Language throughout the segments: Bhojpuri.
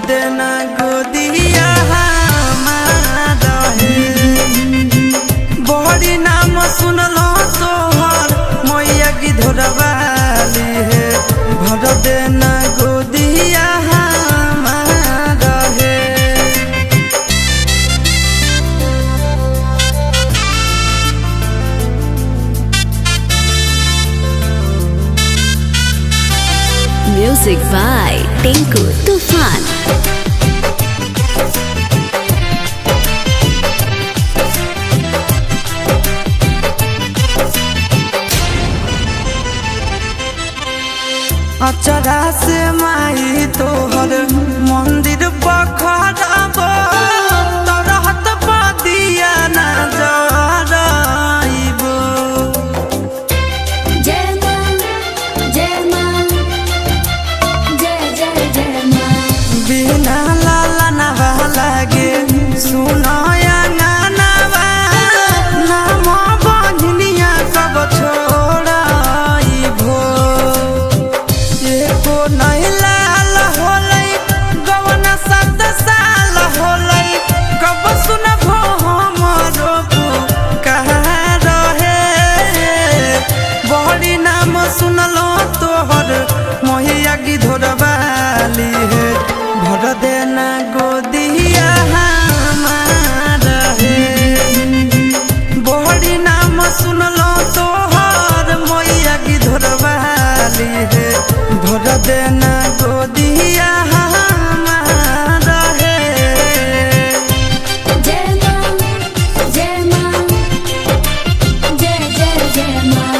देना गोदिया हमारा है बड़ी नाम सुनलो तोहर मैया की धोरवाली है भर देना गोदिया हमारा है। Music by Tinku Tufan। अचरा से माई तोहर मंदिर पखरब तरहत पदिया ना जराइब जय मां जय मां जय जय जय मां। बिना लाला नवा लागे सुनाया नानवा नाम बंधनिया कब छोड़ाइबो एको नहीं लाल होलै गवन 7 साल होलै कब सुनबो हमरो कहाँ रहे बड़ी नाम सुनलो तोहर मैया की धोरवाली है भर देना गोदिया हमारा है बड़ी नाम सुनलो तोहर मैया की धोरवाली है भर देना गोदिया हमारा है। जय मां जय मां जय जय जय मां।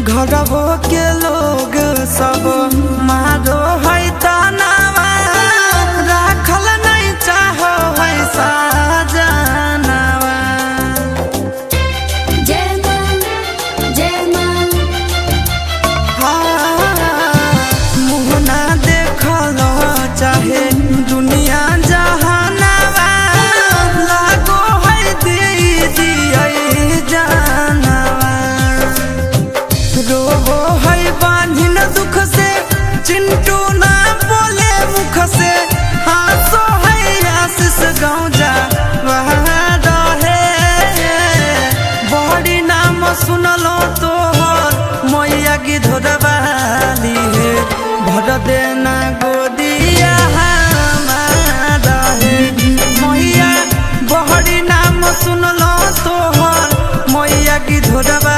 घरबो के लोग सब मारो है तनावा राखल नहीं चाहो है साजनावा जय मां जय मां। मुँह ना देखल चाहे दुनिया जहानावा लागो है दीदी जानवा रोबो है बांधिन दुख से चिंटू ना बोले मुख से हासो है आशीष गाँव जा वहाँ रहे बड़ी नाम सुनलो तोहर मैया की धोरवाली है भर देना गोदिया हमारा है मैया बड़ी नाम सुनलो तोहर मैया की धोरवाली